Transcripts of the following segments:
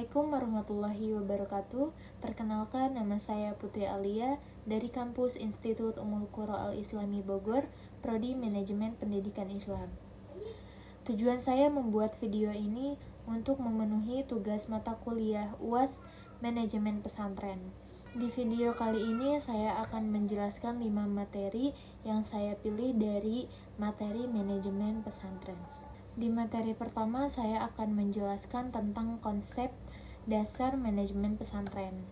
Assalamualaikum warahmatullahi wabarakatuh. Perkenalkan, nama saya Putri Alia dari kampus Institut Ummul Qura Al-Islami Bogor, Prodi Manajemen Pendidikan Islam. Tujuan saya membuat video ini untuk memenuhi tugas mata kuliah UAS Manajemen Pesantren. Di video kali ini saya akan menjelaskan 5 materi yang saya pilih dari materi manajemen pesantren. Di materi pertama saya akan menjelaskan tentang konsep dasar manajemen pesantren.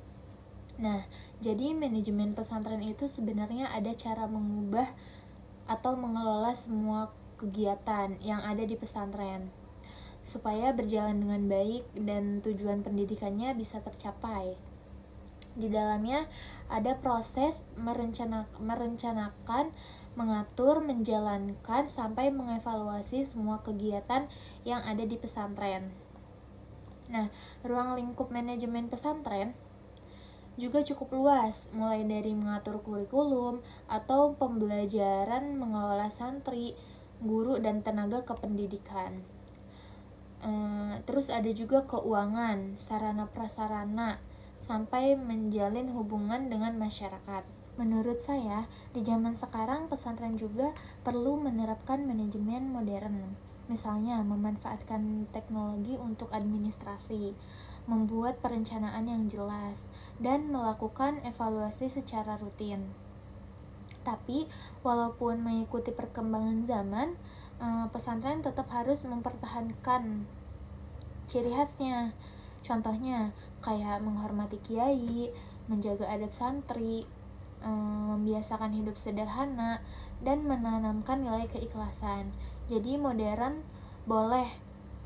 Nah, jadi manajemen pesantren itu sebenarnya ada cara mengubah atau mengelola semua kegiatan yang ada di pesantren supaya berjalan dengan baik dan tujuan pendidikannya bisa tercapai. Di dalamnya ada proses merencanakan, mengatur, menjalankan, sampai mengevaluasi semua kegiatan yang ada di pesantren. Nah, ruang lingkup manajemen pesantren juga cukup luas, mulai dari mengatur kurikulum atau pembelajaran, mengelola santri, guru, dan tenaga kependidikan. Terus ada juga keuangan, sarana prasarana, sampai menjalin hubungan dengan masyarakat. Menurut saya, di zaman sekarang pesantren juga perlu menerapkan manajemen modern. Misalnya, memanfaatkan teknologi untuk administrasi, membuat perencanaan yang jelas, dan melakukan evaluasi secara rutin. Tapi, walaupun mengikuti perkembangan zaman, pesantren tetap harus mempertahankan ciri khasnya. Contohnya, kayak menghormati kiai, menjaga adab santri, membiasakan hidup sederhana, dan menanamkan nilai keikhlasan. Jadi modern boleh,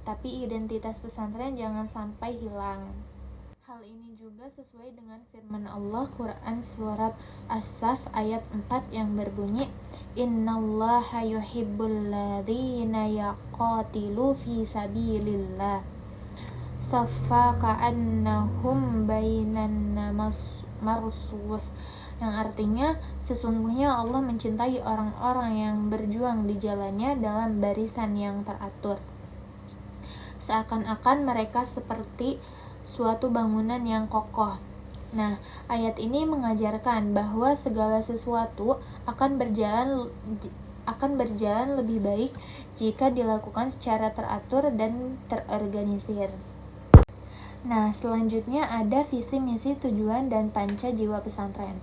tapi identitas pesantren jangan sampai hilang. Hal ini juga sesuai dengan firman Allah Quran Surat As-Saff ayat 4 yang berbunyi, Innallaha yuhibbul ladzina yaqatilu fi sabilillah saffa ka'annahum bainan marsus, yang artinya sesungguhnya Allah mencintai orang-orang yang berjuang di jalannya dalam barisan yang teratur, seakan-akan mereka seperti suatu bangunan yang kokoh. Nah, ayat ini mengajarkan bahwa segala sesuatu akan berjalan lebih baik jika dilakukan secara teratur dan terorganisir. Nah, selanjutnya ada visi, misi, tujuan, dan panca jiwa pesantren.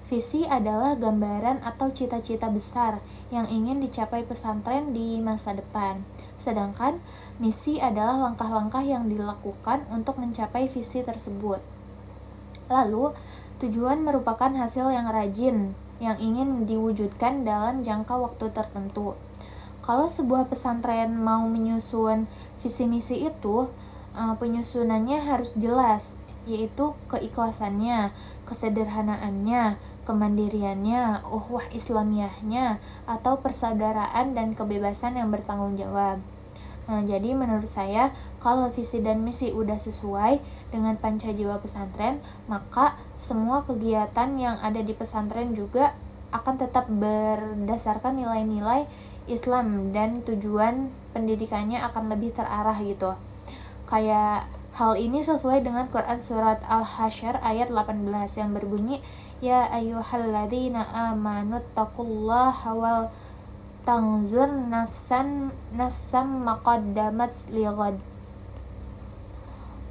Visi adalah gambaran atau cita-cita besar yang ingin dicapai pesantren di masa depan. Sedangkan misi adalah langkah-langkah yang dilakukan untuk mencapai visi tersebut. Lalu, tujuan merupakan hasil yang rajin yang ingin diwujudkan dalam jangka waktu tertentu. Kalau sebuah pesantren mau menyusun visi misi itu, penyusunannya harus jelas, yaitu keikhlasannya, kesederhanaannya, kemandiriannya, uhwah islamiyahnya, atau persaudaraan dan kebebasan yang bertanggung jawab. Jadi menurut saya, kalau visi dan misi udah sesuai dengan panca jiwa pesantren, maka semua kegiatan yang ada di pesantren juga akan tetap berdasarkan nilai-nilai Islam dan tujuan pendidikannya akan lebih terarah gitu. Kayak hal ini sesuai dengan Quran Surat Al-Hasyr ayat 18 yang berbunyi, Ya ayyuhalladzina amanu taqullaha wal tanzur nafsam maqaddamat lighad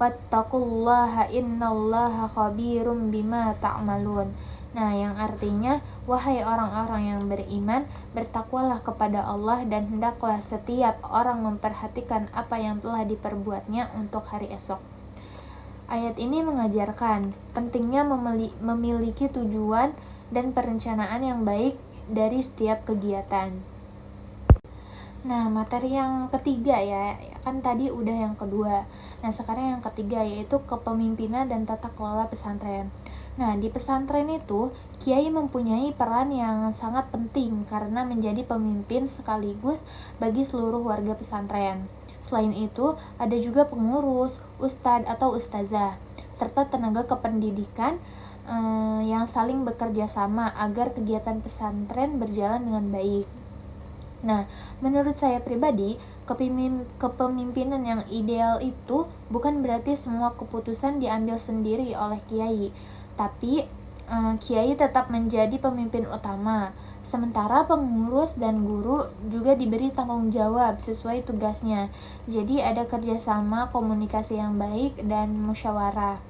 wattaqullaha innallaha khabirum bima ta'malun. Nah, yang artinya, wahai orang-orang yang beriman, bertakwalah kepada Allah dan hendaklah setiap orang memperhatikan apa yang telah diperbuatnya untuk hari esok. Ayat ini mengajarkan pentingnya memiliki tujuan dan perencanaan yang baik dari setiap kegiatan. Nah, materi yang ketiga ya, kan tadi udah yang kedua. Nah, sekarang yang ketiga yaitu kepemimpinan dan tata kelola pesantren. Nah, di pesantren itu, kiai mempunyai peran yang sangat penting karena menjadi pemimpin sekaligus bagi seluruh warga pesantren. Selain itu, ada juga pengurus, ustadz atau ustazah, serta tenaga kependidikan yang saling bekerja sama agar kegiatan pesantren berjalan dengan baik. Nah, menurut saya pribadi, kepemimpinan yang ideal itu bukan berarti semua keputusan diambil sendiri oleh kiai, tapi kiai tetap menjadi pemimpin utama. Sementara pengurus dan guru juga diberi tanggung jawab sesuai tugasnya. Jadi ada kerjasama, komunikasi yang baik, dan musyawarah.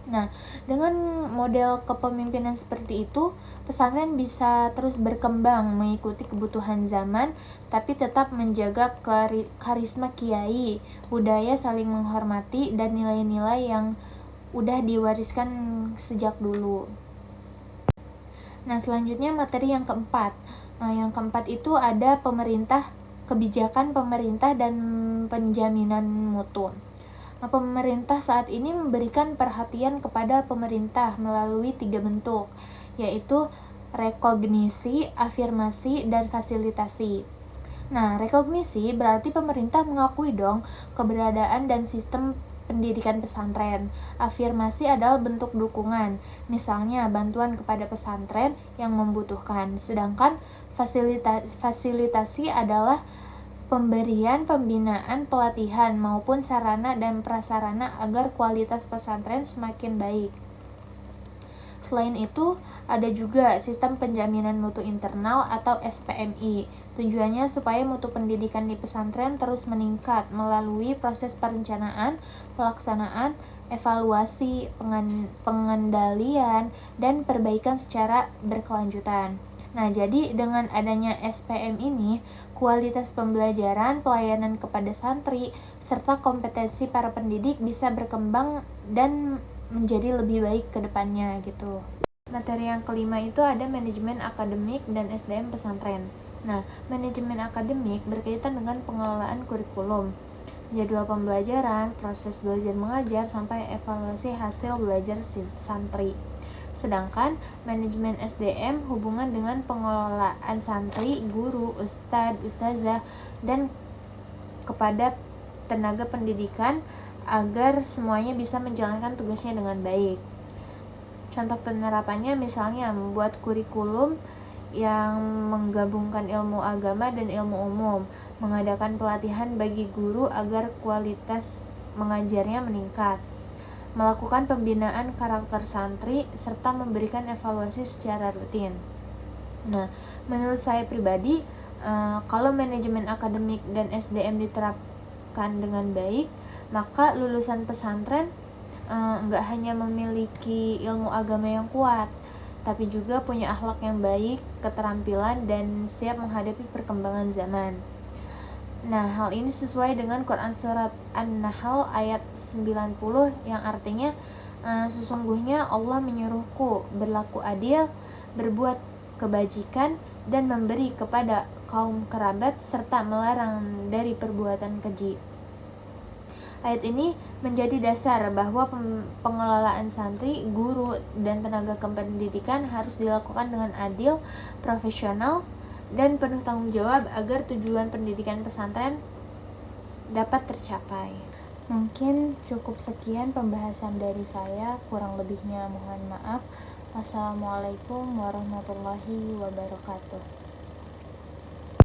Nah, dengan model kepemimpinan seperti itu, pesantren bisa terus berkembang mengikuti kebutuhan zaman, tapi tetap menjaga karisma kiai, budaya saling menghormati, dan nilai-nilai yang udah diwariskan sejak dulu. Nah, selanjutnya materi yang keempat. Yang keempat itu ada kebijakan pemerintah dan penjaminan mutu. Pemerintah saat ini memberikan perhatian kepada pemerintah melalui 3 bentuk, yaitu rekognisi, afirmasi, dan fasilitasi. Nah, rekognisi berarti pemerintah mengakui dong keberadaan dan sistem pendidikan pesantren. Afirmasi adalah bentuk dukungan, misalnya bantuan kepada pesantren yang membutuhkan. Sedangkan fasilitasi adalah pemberian pembinaan, pelatihan, maupun sarana dan prasarana agar kualitas pesantren semakin baik. Selain itu, ada juga sistem penjaminan mutu internal atau SPMI. Tujuannya supaya mutu pendidikan di pesantren terus meningkat melalui proses perencanaan, pelaksanaan, evaluasi, pengendalian, dan perbaikan secara berkelanjutan. Nah, jadi dengan adanya SPM ini, kualitas pembelajaran, pelayanan kepada santri, serta kompetensi para pendidik bisa berkembang dan menjadi lebih baik ke depannya gitu. Materi yang kelima itu ada manajemen akademik dan SDM pesantren. Nah, manajemen akademik berkaitan dengan pengelolaan kurikulum, jadwal pembelajaran, proses belajar mengajar, sampai evaluasi hasil belajar santri. Sedangkan manajemen SDM hubungan dengan pengelolaan santri, guru, ustadz, ustazah, dan kepada tenaga pendidikan agar semuanya bisa menjalankan tugasnya dengan baik. Contoh penerapannya misalnya membuat kurikulum yang menggabungkan ilmu agama dan ilmu umum, mengadakan pelatihan bagi guru agar kualitas mengajarnya meningkat, melakukan pembinaan karakter santri, serta memberikan evaluasi secara rutin. Nah, menurut saya pribadi, kalau manajemen akademik dan SDM diterapkan dengan baik, maka lulusan pesantren nggak hanya memiliki ilmu agama yang kuat, tapi juga punya akhlak yang baik, keterampilan, dan siap menghadapi perkembangan zaman. Nah, hal ini sesuai dengan Quran Surat An-Nahl ayat 90 yang artinya sesungguhnya Allah menyuruhku berlaku adil, berbuat kebajikan, dan memberi kepada kaum kerabat serta melarang dari perbuatan keji. Ayat ini menjadi dasar bahwa pengelolaan santri, guru, dan tenaga kependidikan harus dilakukan dengan adil, profesional, dan penuh tanggung jawab agar tujuan pendidikan pesantren dapat tercapai. Mungkin cukup sekian pembahasan dari saya, kurang lebihnya mohon maaf. Wassalamualaikum warahmatullahi wabarakatuh.